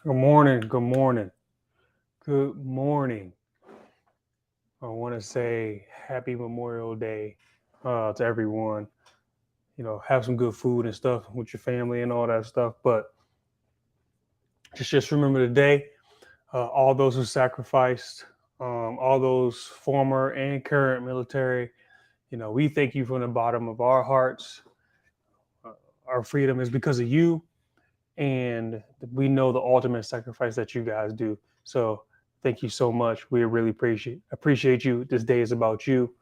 Good morning. Good morning. Good morning. I want to say happy Memorial Day to everyone. Have some good food and stuff with your family and all that stuff. But just remember today, all those who sacrificed, all those former and current military. We thank you from the bottom of our hearts. Uh, our freedom is because of you, and we know the ultimate sacrifice that you guys do. So thank you so much. We really appreciate you. This day is about you.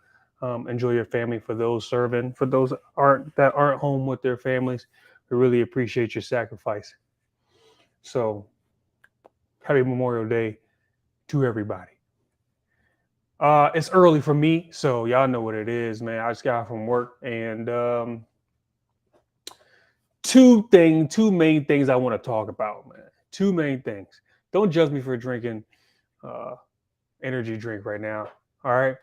Enjoy your family. For those serving, for those aren't home with their families, we really appreciate your sacrifice. So happy Memorial Day to everybody. It's early for me, so y'all know what it is, man. I just got from work, and two main things I want to talk about, man. Two main things. Don't judge me for drinking uh, energy drink right now. All right.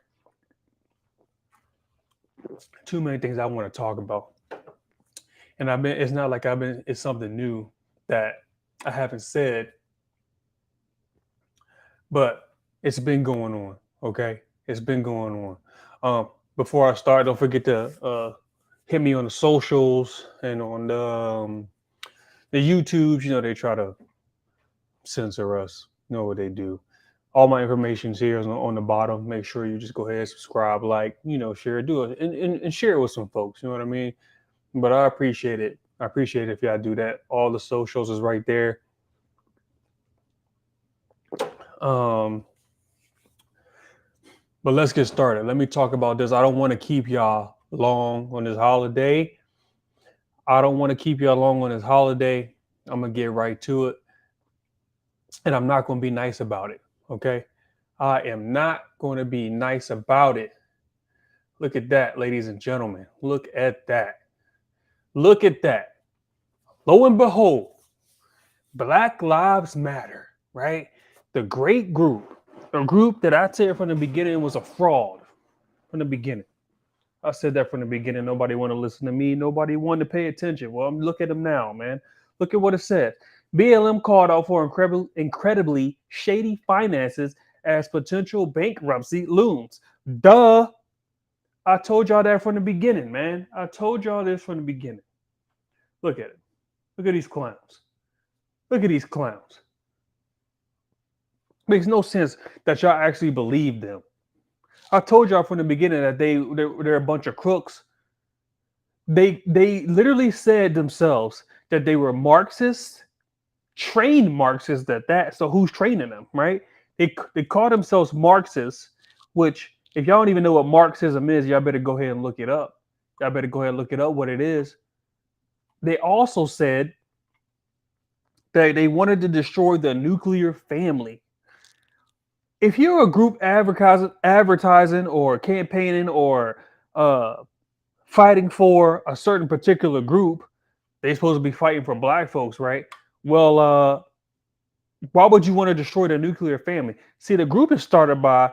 Two main things I want to talk about. And it's not like it's something new that I haven't said, but it's been going on. Okay. It's been going on. Before I start, don't forget to hit me on the socials and on the YouTubes. They try to censor us. You know what they do. All my information's here on the bottom. Make sure you just go ahead, subscribe, like, share, do it, and share it with some folks. You know what I mean? But I appreciate it. I appreciate it if y'all do that. All the socials is right there. Um, but let's get started. Let me talk about this. I don't want to keep y'all long on this holiday. I don't want to keep y'all long on this holiday. I'm gonna get right to it, and I'm not gonna be nice about it. Okay, I am not going to be nice about it. Look at that, ladies and gentlemen. Look at that. Look at that. Lo and behold, Black Lives Matter, right? The great group, a group that I said from the beginning was a fraud from the beginning. I said that from the beginning. Nobody wanted to listen to me. Nobody wanted to pay attention. Well, look at them now, man. Look at what it says. BLM called out for incredibly shady finances as potential bankruptcy looms. Duh. I told y'all that from the beginning, man. I told y'all this from the beginning. Look at it. Look at these clowns. Look at these clowns. Makes no sense that y'all actually believe them. I told y'all from the beginning that they're a bunch of crooks. They literally said themselves that they were Marxists, trained Marxists at that. So who's training them, right? They call themselves Marxists, which if y'all don't even know what Marxism is, y'all better go ahead and look it up. Y'all better go ahead and look it up what it is. They also said that they wanted to destroy the nuclear family. If you're a group advertising or campaigning or uh, fighting for a certain particular group, they're supposed to be fighting for black folks, right? Well, why would you want to destroy the nuclear family? See, the group is started by,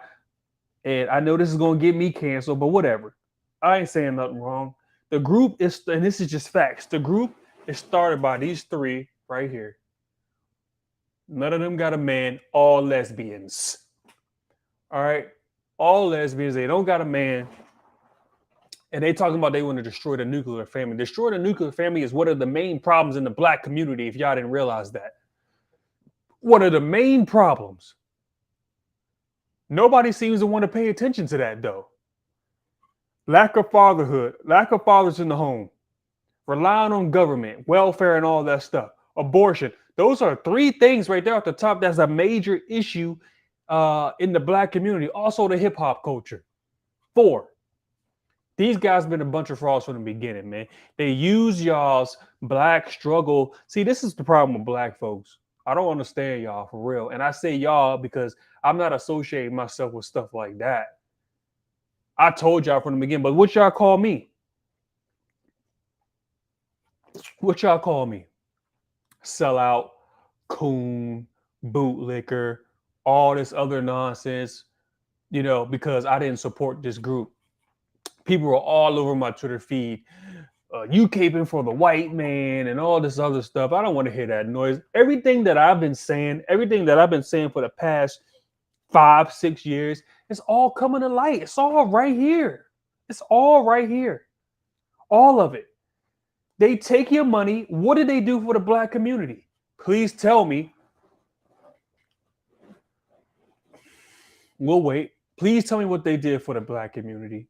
and I know this is going to get me canceled, but whatever. I ain't saying nothing wrong. The group is, and this is just facts, the group is started by these three right here. None of them got a man, all lesbians. All right? All lesbians, they don't got a man. And they talking about they want to destroy the nuclear family. Destroy the nuclear family is one of the main problems in the black community, if y'all didn't realize that. One of the main problems. Nobody seems to want to pay attention to that, though. Lack of fatherhood, lack of fathers in the home, relying on government, welfare, and all that stuff. Abortion. Those are three things right there at the top. That's a major issue in the black community. Also, the hip hop culture. Four. These guys been a bunch of frauds from the beginning, man. They use y'all's black struggle. See, this is the problem with black folks. I don't understand y'all for real. And I say y'all because I'm not associating myself with stuff like that. I told y'all from the beginning, but what y'all call me? What y'all call me? Sellout, coon, bootlicker, all this other nonsense, because I didn't support this group. People were all over my Twitter feed. You caping for the white man and all this other stuff. I don't want to hear that noise. Everything that I've been saying for the past 5, 6 years, it's all coming to light. It's all right here. It's all right here. All of it. They take your money. What did they do for the black community? Please tell me. We'll wait. Please tell me what they did for the black community.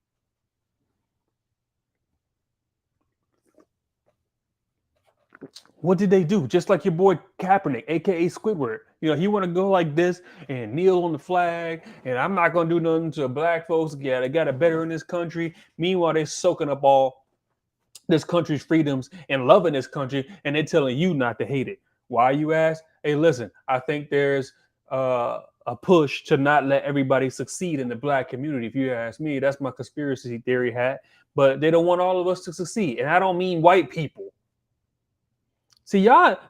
What did they do? Just like your boy Kaepernick, aka Squidward. He want to go like this and kneel on the flag, and I'm not gonna do nothing to black folks. Yeah, they got it better in this country. Meanwhile, they're soaking up all this country's freedoms and loving this country, and they're telling you not to hate it. Why, you ask? Hey, listen, I think there's a push to not let everybody succeed in the black community. If you ask me, that's my conspiracy theory hat. But they don't want all of us to succeed, and I don't mean white people. See,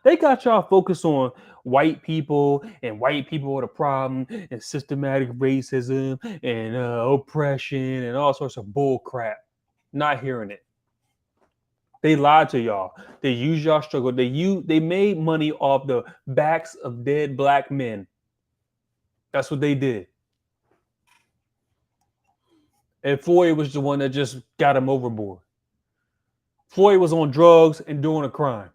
they got y'all focused on white people, and white people are the problem, and systematic racism, and oppression, and all sorts of bull crap. Not hearing it. They lied to y'all. They used y'all struggle. They made money off the backs of dead black men. That's what they did. And Floyd was the one that just got him overboard. Floyd was on drugs and doing a crime.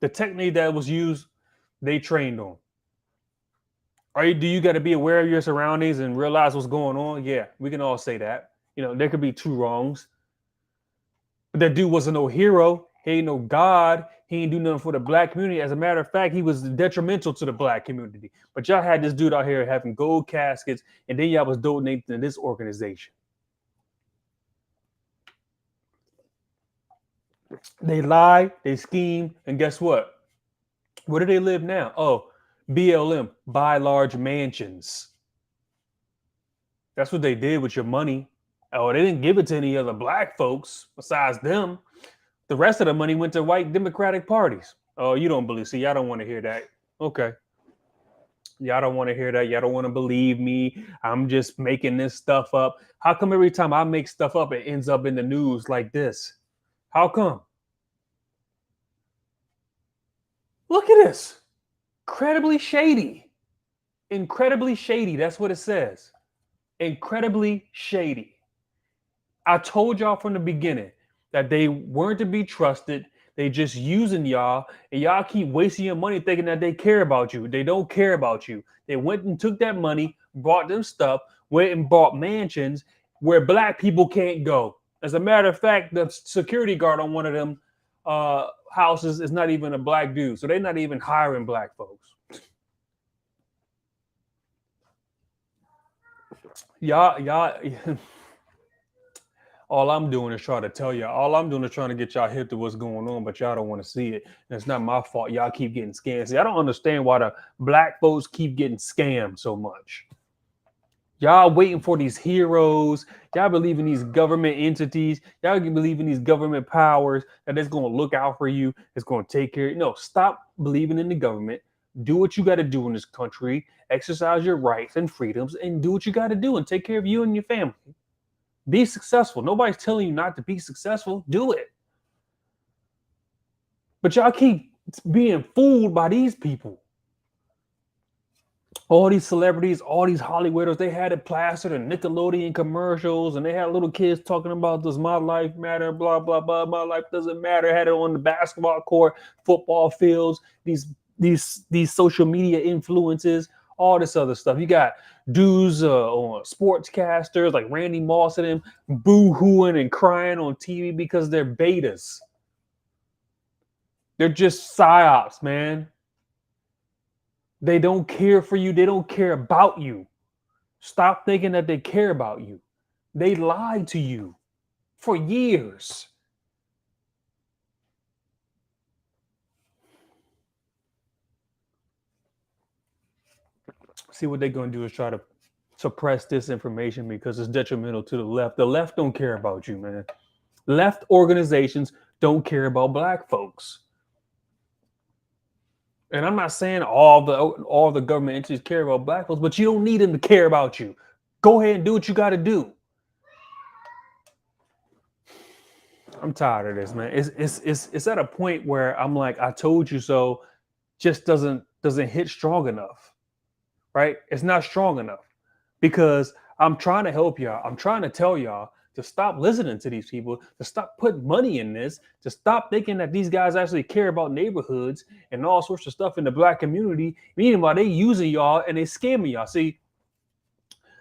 The technique that was used, they trained on. Do you got to be aware of your surroundings and realize what's going on? Yeah, we can all say that. There could be two wrongs. But that dude wasn't no hero. He ain't no God. He ain't do nothing for the black community. As a matter of fact, he was detrimental to the black community. But y'all had this dude out here having gold caskets, and then y'all was donating to this organization. They lie, they scheme, and guess what? Where do they live now? Oh, BLM, buy large mansions. That's what they did with your money. Oh, they didn't give it to any other black folks besides them. The rest of the money went to white Democratic parties. Oh, you don't believe? See, y'all don't want to hear that. Okay. Y'all don't want to hear that. Y'all don't want to believe me. I'm just making this stuff up. How come every time I make stuff up, it ends up in the news like this? How come? Look at this. Incredibly shady. Incredibly shady. That's what it says. Incredibly shady. I told y'all from the beginning that they weren't to be trusted. They just using y'all, and y'all keep wasting your money thinking that they care about you. They don't care about you. They went and took that money, bought them stuff, went and bought mansions where black people can't go. As a matter of fact, the security guard on one of them houses is not even a black dude, so they're not even hiring black folks. Y'all. All I'm doing is trying to tell y'all. All I'm doing is trying to get y'all hip to what's going on, but y'all don't want to see it. And it's not my fault. Y'all keep getting scammed. See, I don't understand why the black folks keep getting scammed so much. Y'all waiting for these heroes. Y'all believe in these government entities. Y'all believe in these government powers that it's going to look out for you. It's going to take care of you. No, stop believing in the government. Do what you got to do in this country. Exercise your rights and freedoms and do what you got to do and take care of you and your family. Be successful. Nobody's telling you not to be successful. Do it. But y'all keep being fooled by these people. All these celebrities, all these Hollywooders, they had it plastered in Nickelodeon commercials, and they had little kids talking about, does my life matter? Blah, blah, blah. My life doesn't matter. Had it on the basketball court, football fields, these social media influences, all this other stuff. You got dudes on sportscasters like Randy Moss and them boo-hooing and crying on TV because they're betas. They're just psyops, man. They don't care for you. They don't care about you. Stop thinking that they care about you. They lied to you for years. See, what they're going to do is try to suppress this information because it's detrimental to the left. The left don't care about you, man. Left organizations don't care about black folks. And I'm not saying all the government entities care about black folks, but you don't need them to care about you. Go ahead and do what you got to do. I'm tired of this, man. It's at a point where I'm like, I told you so. Just doesn't hit strong enough, right? It's not strong enough because I'm trying to help y'all. I'm trying to tell y'all to stop listening to these people, to stop putting money in this, to stop thinking that these guys actually care about neighborhoods and all sorts of stuff in the black community. Meanwhile, they using y'all and they scamming y'all. See,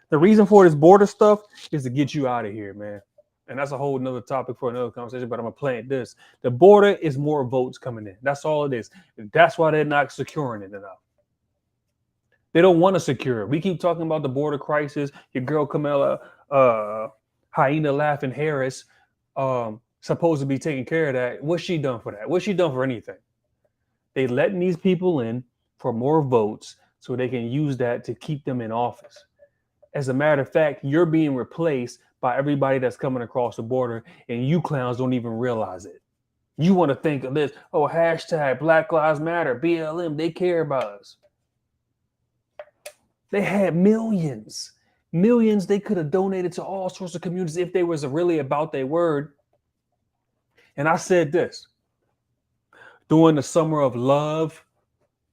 the reason for this border stuff is to get you out of here, man. And that's a whole nother topic for another conversation, but I'm gonna plant this. The border is more votes coming in. That's all it is. That's why they're not securing it enough. They don't want to secure it. We keep talking about the border crisis. Your girl Kamala Hyena Laughing Harris supposed to be taking care of that. What's she done for that? What's she done for anything? They letting these people in for more votes so they can use that to keep them in office. As a matter of fact, you're being replaced by everybody that's coming across the border, and you clowns don't even realize it. You want to think of this, oh, hashtag Black Lives Matter, BLM, they care about us. They had millions they could have donated to all sorts of communities if they was really about their word. And I said this during the Summer of Love.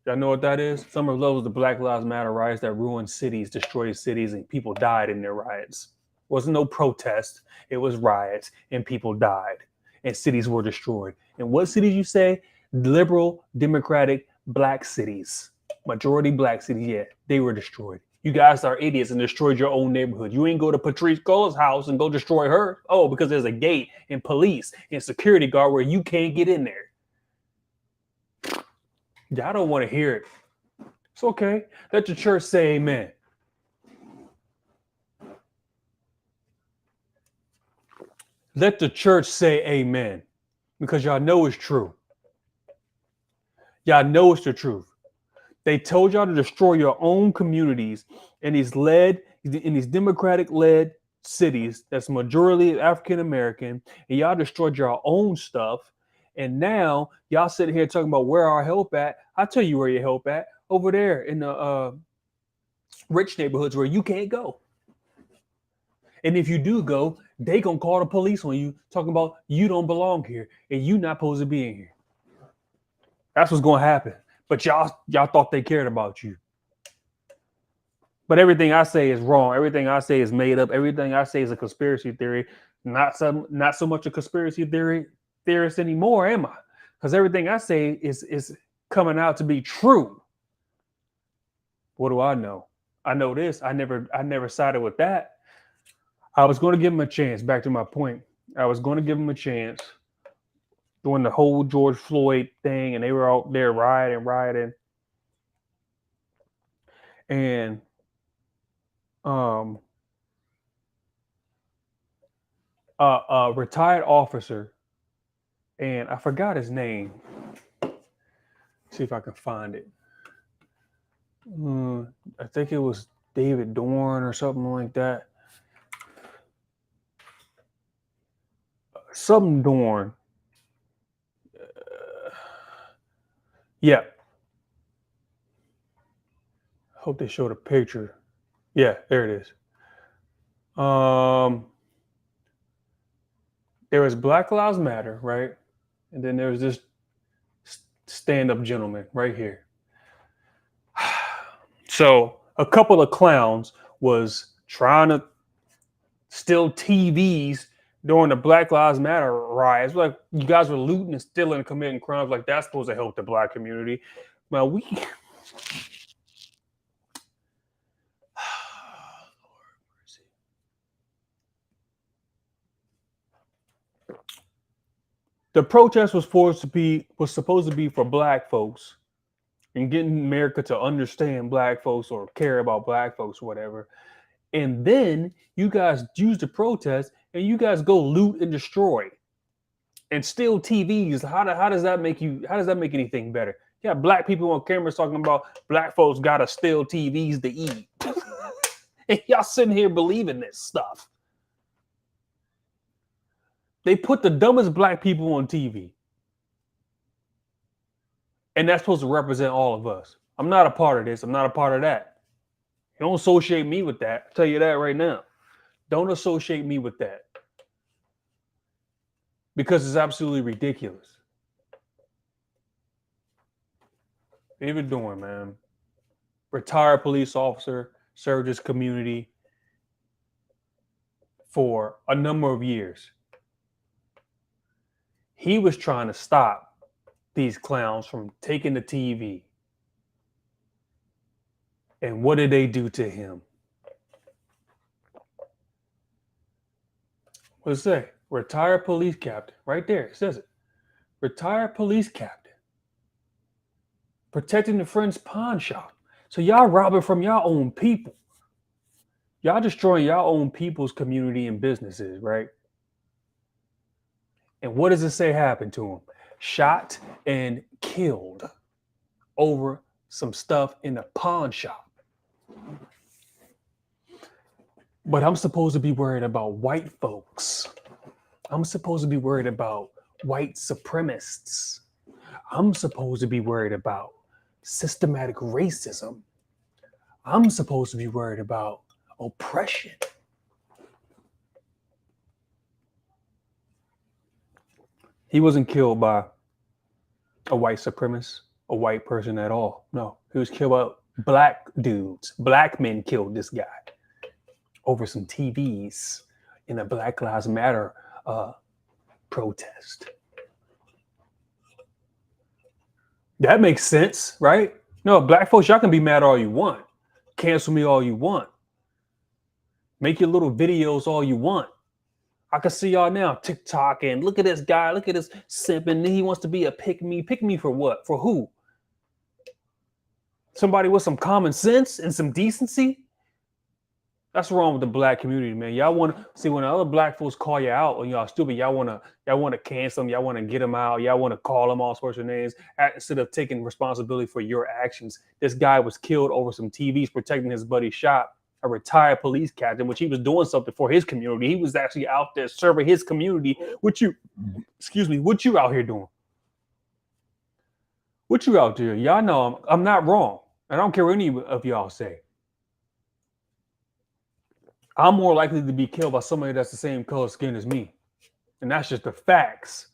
Y'all know what that is? Summer of Love was the Black Lives Matter riots that ruined cities, destroyed cities, and people died in their riots. It wasn't no protest. It was riots, and people died, and cities were destroyed. And what cities you say? Liberal, democratic, black cities. Majority black cities, yeah, they were destroyed. You guys are idiots and destroyed your own neighborhood. You ain't go to Patrice Cullors' house and go destroy her. Oh, because there's a gate and police and security guard where you can't get in there. Y'all don't want to hear it. It's okay. Let the church say amen. Let the church say amen. Because y'all know it's true. Y'all know it's the truth. They told y'all to destroy your own communities in these democratic-led cities that's majority African American, and y'all destroyed your own stuff. And now y'all sitting here talking about where our help at. I'll tell you where your help at. Over there in the rich neighborhoods where you can't go. And if you do go, they gonna call the police on you, talking about you don't belong here and you not supposed to be in here. That's what's gonna happen. But y'all thought they cared about you. But everything I say is wrong. Everything I say is made up. Everything I say is a conspiracy theory. Not so much a conspiracy theorist anymore, am I? Because everything I say is coming out to be true. What do I know? I know this. I never sided with that. I was going to give him a chance. Back to my point. I was going to give him a chance during the whole George Floyd thing, and they were out there rioting. And a retired officer, and I forgot his name. See if I can find it. I think it was David Dorn or something like that. Something Dorn. Yeah. Hope they showed a picture. Yeah, there it is. There was Black Lives Matter, right? And then there was this stand-up gentleman right here. So a couple of clowns was trying to steal TVs during the Black Lives Matter riots. Like, you guys were looting and stealing and committing crimes. Like, that's supposed to help the black community. Well, the protest was supposed to be for black folks and getting America to understand black folks or care about black folks or whatever. And then you guys use the protest and you guys go loot and destroy and steal TVs. How does that make anything better? Yeah, black people on cameras talking about black folks gotta steal TVs to eat. And y'all sitting here believing this stuff. They put the dumbest black people on TV. And that's supposed to represent all of us. I'm not a part of this. I'm not a part of that. Don't associate me with that. I'll tell you that right now. Don't associate me with that. because it's absolutely ridiculous. David Dorn, man, retired police officer, served his community for a number of years. He was trying to stop these clowns from taking the TV. And what did they do to him? What does it say? Retired police captain. Right there, it says it. Retired police captain. Protecting the friend's pawn shop. So y'all robbing from y'all own people. Y'all destroying y'all own people's community and businesses, right? And what does it say happened to him? Shot and killed over some stuff in a pawn shop. But I'm supposed to be worried about white folks. I'm supposed to be worried about white supremacists. I'm supposed to be worried about systematic racism. I'm supposed to be worried about oppression. He wasn't killed by a white supremacist, a white person at all. No, he was killed by black dudes. Black men killed this guy over some TVs in a Black Lives Matter protest. That makes sense, right? No, black folks, y'all can be mad all you want. Cancel me all you want. Make your little videos all you want. I can see y'all now TikTok and look at this guy, look at this simp, and he wants to be a pick me. Pick me for what? For who? Somebody with some common sense and some decency? That's wrong with the black community, man. Y'all want to see when other black folks call you out or y'all stupid, y'all want to cancel them, y'all want to get them out, y'all want to call them all sorts of names instead of taking responsibility for your actions. This guy was killed over some TVs protecting his buddy's shop, a retired police captain, which he was doing something for his community. He was actually out there serving his community. What you out here doing? What you out there? Y'all know I'm not wrong. I don't care what any of y'all say. I'm more likely to be killed by somebody that's the same color skin as me. And that's just the facts.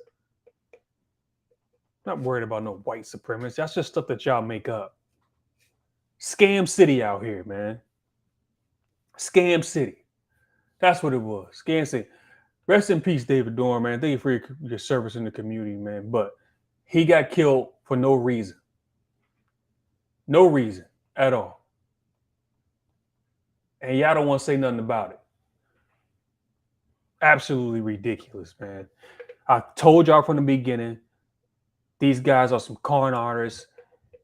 Not worried about no white supremacists. That's just stuff that y'all make up. Scam City out here, man. Scam City. That's what it was. Scam City. Rest in peace, David Dorn, man. Thank you for your service in the community, man. But he got killed for no reason. No reason at all. And y'all don't want to say nothing about it. Absolutely ridiculous, man. I told y'all from the beginning, these guys are some con artists.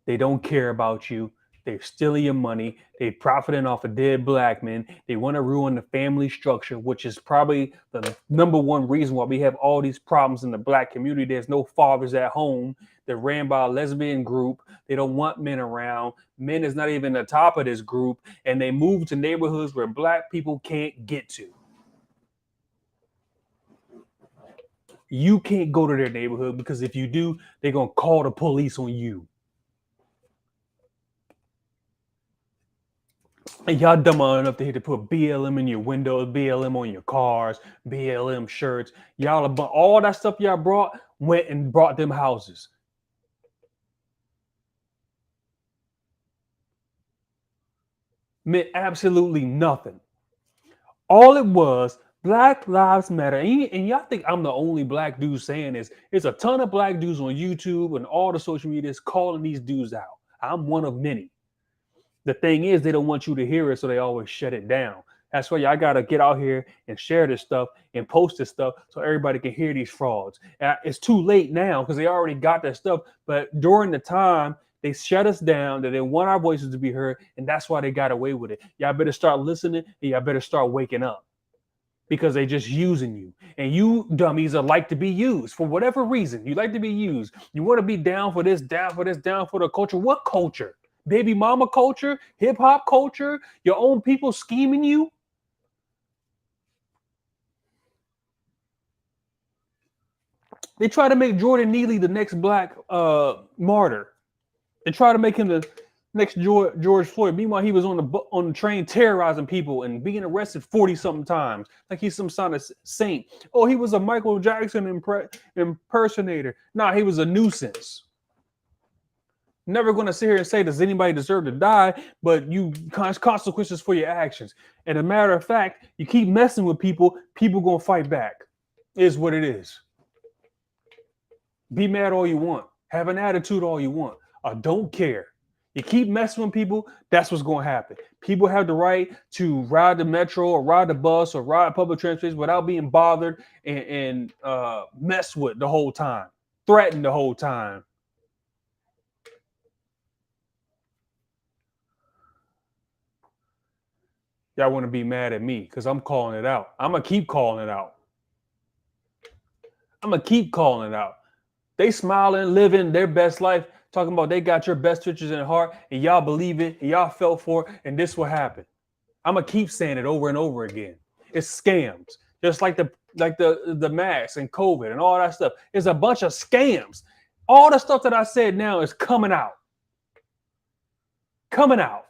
They don't care about you. They're stealing your money. They're profiting off of dead black men. They want to ruin the family structure, which is probably the number one reason why we have all these problems in the black community. There's no fathers at home. They're ran by a lesbian group. They don't want men around. Men is not even the top of this group. And they move to neighborhoods where black people can't get to. You can't go to their neighborhood because if you do, they're going to call the police on you. And y'all dumb enough to put BLM in your windows, BLM on your cars, BLM shirts. Y'all, all that stuff y'all brought went and brought them houses. Meant absolutely nothing. All it was, Black Lives Matter. And y'all think I'm the only black dude saying this. There's a ton of black dudes on YouTube and all the social medias calling these dudes out. I'm one of many. The thing is, they don't want you to hear it, so they always shut it down. That's why y'all got to get out here and share this stuff and post this stuff so everybody can hear these frauds. It's too late now because they already got that stuff. But during the time, they shut us down. They didn't want our voices to be heard, and that's why they got away with it. Y'all better start listening, and y'all better start waking up because they just using you. And you dummies are like to be used for whatever reason. You like to be used. You want to be down for this, down for this, down for the culture. What culture? Baby mama culture, hip hop culture, your own people scheming you. They try to make Jordan Neely the next black martyr. They try to make him next to George Floyd. Meanwhile, he was on the train terrorizing people and being arrested 40 something times, like he's some sort of saint. Oh, he was a Michael Jackson impersonator. Nah, he was a nuisance. Never going to sit here and say, does anybody deserve to die? But you consequences for your actions. And a matter of fact, you keep messing with people, people going to fight back. Is what it is. Be mad all you want. Have an attitude all you want. I don't care. You keep messing with people, that's what's going to happen. People have the right to ride the metro or ride the bus or ride public transportation without being bothered and messed with the whole time, threatened the whole time. Y'all want to be mad at me because I'm calling it out. I'm going to keep calling it out. I'm going to keep calling it out. They smiling, living their best life, talking about they got your best pictures in the heart, and y'all believe it, and y'all fell for it, and this will happen. I'm gonna keep saying it over and over again. It's scams, just like the masks and COVID and all that stuff. It's a bunch of scams. All the stuff that I said now is coming out. Coming out.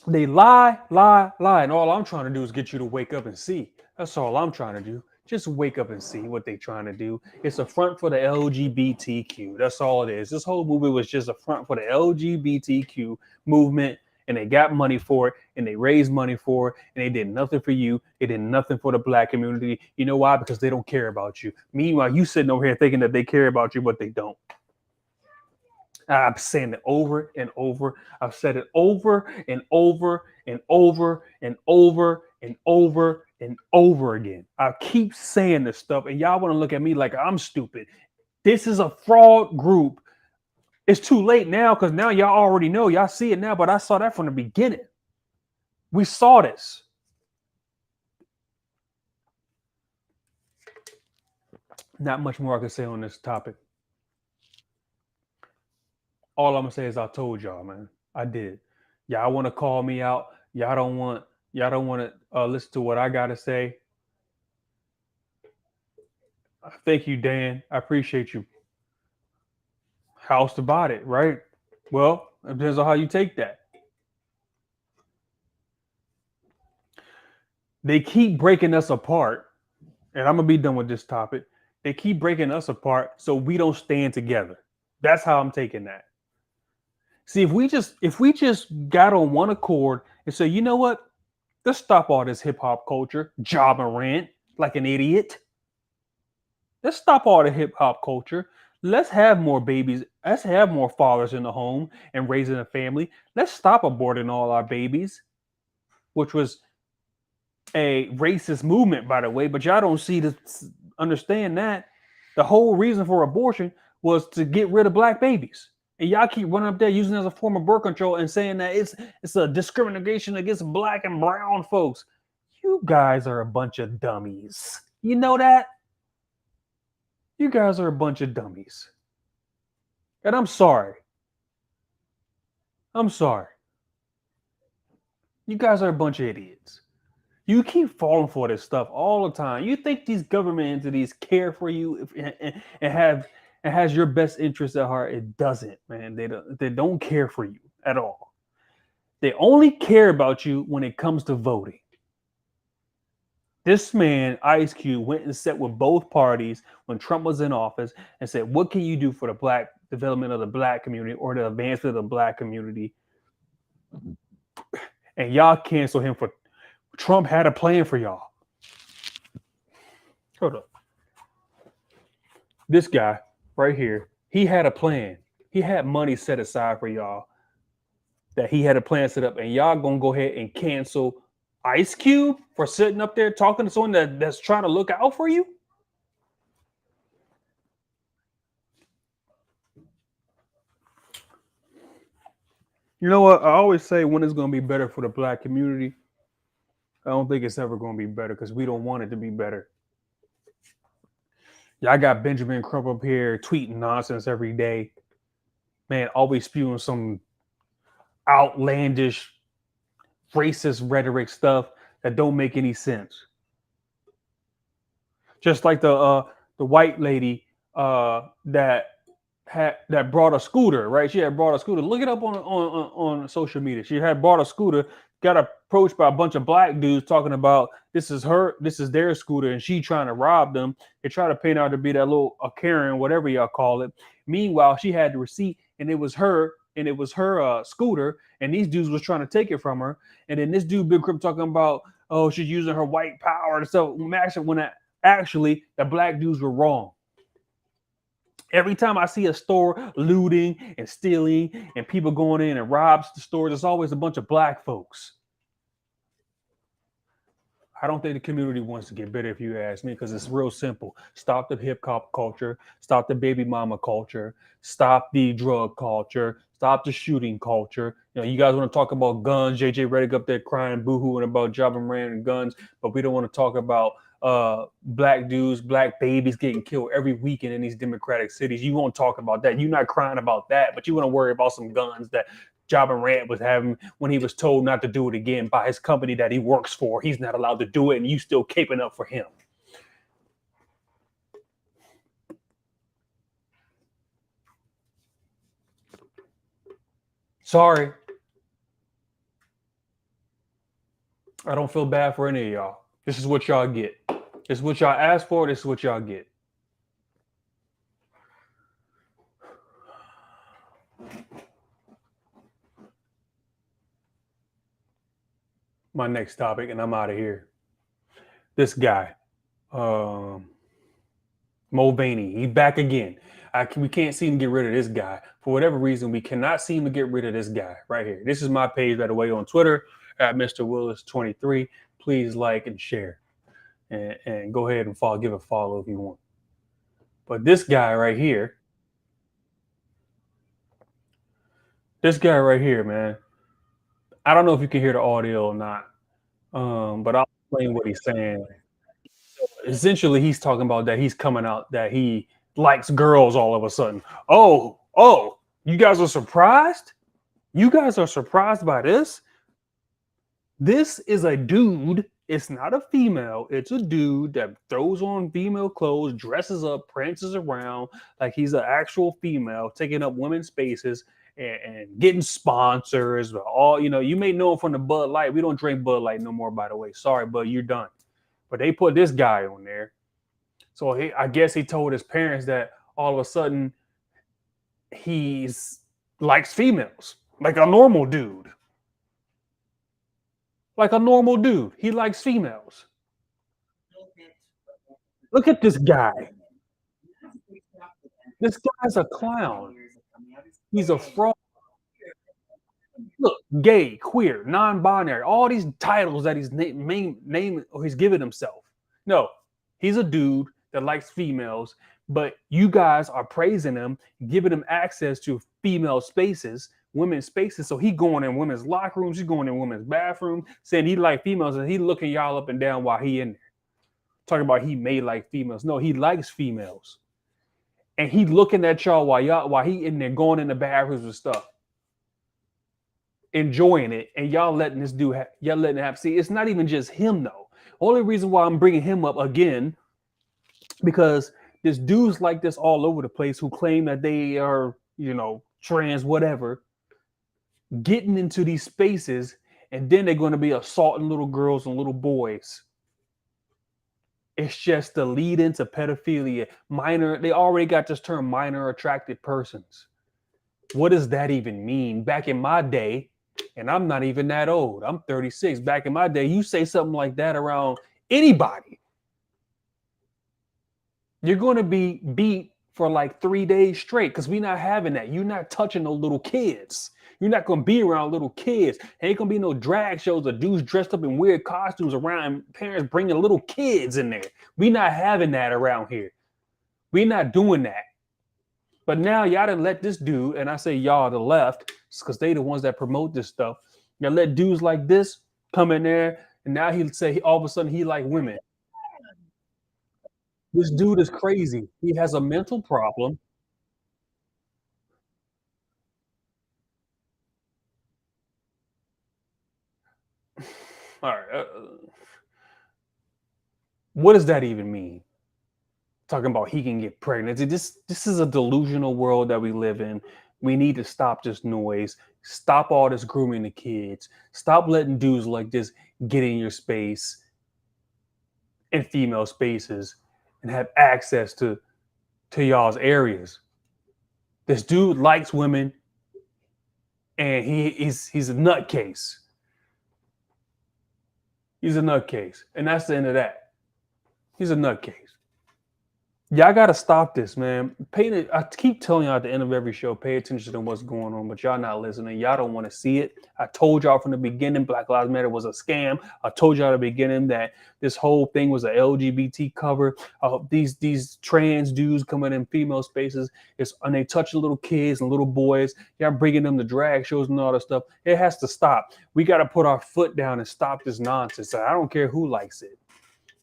They lie, and all I'm trying to do is get you to wake up and see. That's all I'm trying to do. Just wake up and see what they're trying to do. It's a front for the LGBTQ. That's all it is. This whole movie was just a front for the LGBTQ movement, and they got money for it, and they raised money for it, and they did nothing for you. They did nothing for the black community. You know why? Because they don't care about you. Meanwhile, you sitting over here thinking that they care about you, but they don't. I'm saying it over and over. I've said it over and over and over and over and over and over again. I keep saying this stuff, and y'all want to look at me like I'm stupid. This is a fraud group. It's too late now because now y'all already know. Y'all see it now, but I saw that from the beginning. We saw this. Not much more I can say on this topic. All I'm gonna say is I told y'all, man. I did. Y'all want to call me out. Y'all don't want to listen to what I gotta say. Thank you, Dan. I appreciate you. House about it, right? Well, it depends on how you take that. They keep breaking us apart, and I'm gonna be done with this topic. They keep breaking us apart so we don't stand together. That's how I'm taking that. See, if we just got on one accord and say, you know what? Let's stop all this hip hop culture, Ja Morant, like an idiot. Let's stop all the hip hop culture. Let's have more babies. Let's have more fathers in the home and raising a family. Let's stop aborting all our babies, which was a racist movement, by the way. But y'all don't understand that the whole reason for abortion was to get rid of black babies. And y'all keep running up there using it as a form of birth control and saying that it's a discrimination against black and brown folks. You guys are a bunch of dummies. You know that? You guys are a bunch of dummies. And I'm sorry. I'm sorry. You guys are a bunch of idiots. You keep falling for this stuff all the time. You think these government entities care for you and has your best interest at heart? It doesn't, man. They don't care for you at all. They only care about you when it comes to voting. This man, Ice Cube, went and sat with both parties when Trump was in office and said, what can you do for the black development of the black community or the advancement of the black community? And y'all cancel him for Trump had a plan for y'all. Hold up. This guy right here, he had a plan. He had money set aside for y'all that he had a plan set up, and y'all gonna go ahead and cancel Ice Cube for sitting up there talking to someone that's trying to look out for you? You know what? I always say when it's going to be better for the black community. I don't think it's ever going to be better because we don't want it to be better. Yeah, I got Benjamin Crump up here tweeting nonsense every day. Man, always spewing some outlandish, racist rhetoric stuff that don't make any sense. Just like the white lady that had that brought a scooter, right? She had brought a scooter. Look it up on social media. She had bought a scooter, got approached by a bunch of black dudes talking about this is their scooter, and she trying to rob them. They try to paint out to be that little a Karen, whatever y'all call it. Meanwhile, she had the receipt, and it was her scooter, and these dudes was trying to take it from her. And then this dude, Big Crip, talking about, oh, she's using her white power and stuff. When actually the black dudes were wrong. Every time I see a store looting and stealing and people going in and robs the stores, there's always a bunch of black folks. I don't think the community wants to get better, if you ask me, because it's real simple. Stop the hip hop culture, stop the baby mama culture, stop the drug culture, stop the shooting culture. You know, you guys want to talk about guns, JJ Redick up there crying, boohooing about Job and Rand and guns, but we don't want to talk about black dudes, black babies getting killed every weekend in these democratic cities. You won't talk about that. You're not crying about that, but you want to worry about some guns that Job and Rand was having when he was told not to do it again by his company that he works for. He's not allowed to do it, and you still caping up for him. Sorry, I don't feel bad for any of y'all. This is what y'all get. This is what y'all asked for. This is what y'all get. My next topic, and I'm out of here. This guy, um, Mulvaney, he's back again. We can't seem to get rid of this guy. For whatever reason, we cannot seem to get rid of this guy right here. This is my page, by the way, on Twitter at Mr. Willis23. Please like and share. And go ahead and give a follow if you want. But this guy right here, man, I don't know if you can hear the audio or not, but I'll explain what he's saying. Essentially, he's talking about that he's coming out that he likes girls all of a sudden. Oh, you guys are surprised? You guys are surprised by this? This is a dude. It's not a female. It's a dude that throws on female clothes, dresses up, prances around like he's an actual female, taking up women's spaces and getting sponsors. All you may know him from the Bud Light. We don't drink Bud Light no more, by the way. Sorry, Bud, you're done. But they put this guy on there. So I guess he told his parents that all of a sudden he's likes females, like a normal dude. Like a normal dude. He likes females. Look at this guy. This guy's a clown. He's a fraud. Look, gay, queer, non-binary, all these titles that he's name or he's given himself. No, he's a dude that likes females, but you guys are praising him, giving him access to female spaces, women's spaces. So he going in women's locker rooms, he's going in women's bathrooms, saying he like females, and he looking y'all up and down while he in there. Talking about he may like females. No, he likes females. And he looking at y'all while he in there going in the bathrooms and stuff, enjoying it, and y'all letting this dude y'all letting it happen. See, it's not even just him though. Only reason why I'm bringing him up again because there's dudes like this all over the place who claim that they are, trans, whatever, getting into these spaces, and then they're going to be assaulting little girls and little boys. It's just the lead into pedophilia. They already got this term minor attracted persons. What does that even mean? Back in my day, and I'm not even that old, I'm 36. Back in my day, you say something like that around anybody, you're going to be beat for like 3 days straight because we're not having that. You're not touching no little kids. You're not going to be around little kids. Ain't going to be no drag shows of dudes dressed up in weird costumes around parents bringing little kids in there. We're not having that around here. We're not doing that. But now y'all done let this dude, and I say y'all the left, because they the ones that promote this stuff. Y'all let dudes like this come in there, and now he'll say all of a sudden he like women. This dude is crazy. He has a mental problem. All right. What does that even mean? talking about he can get pregnant. This is a delusional world that we live in. We need to stop this noise. Stop all this grooming the kids. Stop letting dudes like this get in your space in female spaces and have access to y'all's areas. This dude likes women and he's a nutcase. He's a nutcase. And that's the end of that. He's a nutcase. Y'all gotta stop this, man. I keep telling y'all at the end of every show, pay attention to what's going on, but y'all not listening. Y'all don't want to see it. I told y'all from the beginning, Black Lives Matter was a scam. I told y'all at the beginning that this whole thing was a LGBT cover. These trans dudes coming in female spaces, and they touching little kids and little boys. Y'all bringing them to drag shows and all that stuff. It has to stop. We got to put our foot down and stop this nonsense. I don't care who likes it.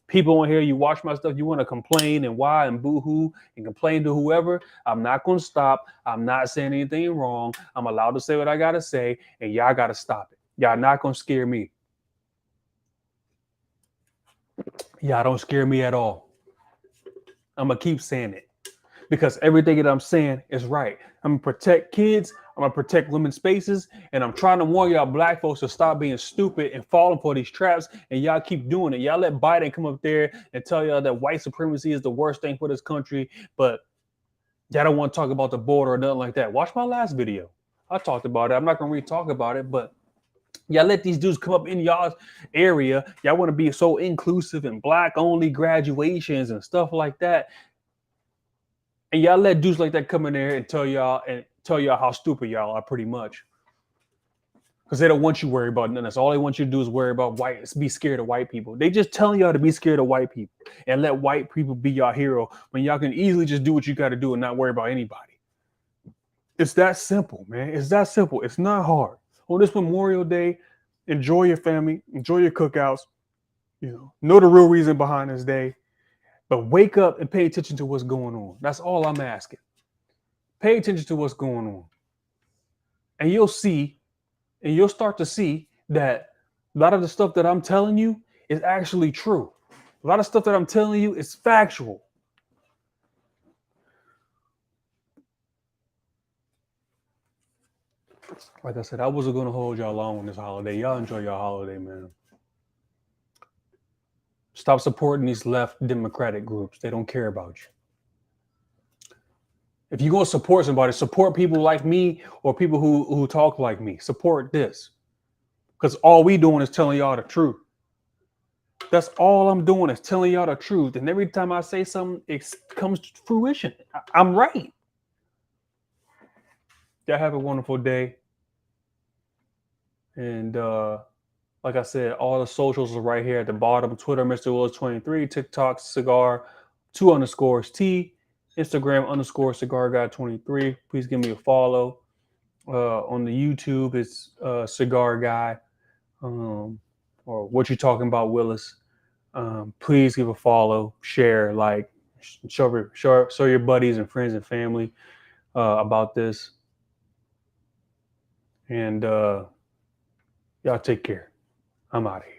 People on here, you watch my stuff, you want to complain and why and boo-hoo and complain to whoever. I'm not going to stop. I'm not saying anything wrong. I'm allowed to say what I got to say, and y'all got to stop it. Y'all not going to scare me. Y'all don't scare me at all. I'm going to keep saying it because everything that I'm saying is right. I'm going to protect kids. I'm going to protect women's spaces. And I'm trying to warn y'all black folks to stop being stupid and falling for these traps. And y'all keep doing it. Y'all let Biden come up there and tell y'all that white supremacy is the worst thing for this country. But y'all don't want to talk about the border or nothing like that. Watch my last video. I talked about it. I'm not going to re-talk about it. But y'all let these dudes come up in y'all's area. Y'all want to be so inclusive and black-only graduations and stuff like that. And y'all let dudes like that come in there and tell y'all how stupid y'all are, pretty much. Because they don't want you to worry about nothing. That's all they want you to do is worry about be scared of white people. They just telling y'all to be scared of white people and let white people be your hero when y'all can easily just do what you got to do and not worry about anybody. It's that simple, man. It's that simple. It's not hard. On this Memorial Day, enjoy your family, enjoy your cookouts. Know the real reason behind this day. But wake up and pay attention to what's going on. That's all I'm asking. Pay attention to what's going on. And you'll start to see that a lot of the stuff that I'm telling you is actually true. A lot of stuff that I'm telling you is factual. Like I said, I wasn't going to hold y'all long on this holiday. Y'all enjoy your holiday, man. Stop supporting these left Democratic groups. They don't care about you. If you're going to support somebody, support people like me or people who talk like me. Support this. Because all we doing is telling y'all the truth. That's all I'm doing is telling y'all the truth. And every time I say something, it comes to fruition. I'm right. Y'all have a wonderful day. And like I said, all the socials are right here at the bottom. Twitter, Mr. Willis23, TikTok, cigar, 2_T, Instagram _cigar guy 23. Please give me a follow. On the YouTube, it's cigar guy. Or what you talking about, Willis. Please give a follow, share, like, show your buddies and friends and family about this. And y'all take care. I'm out of here.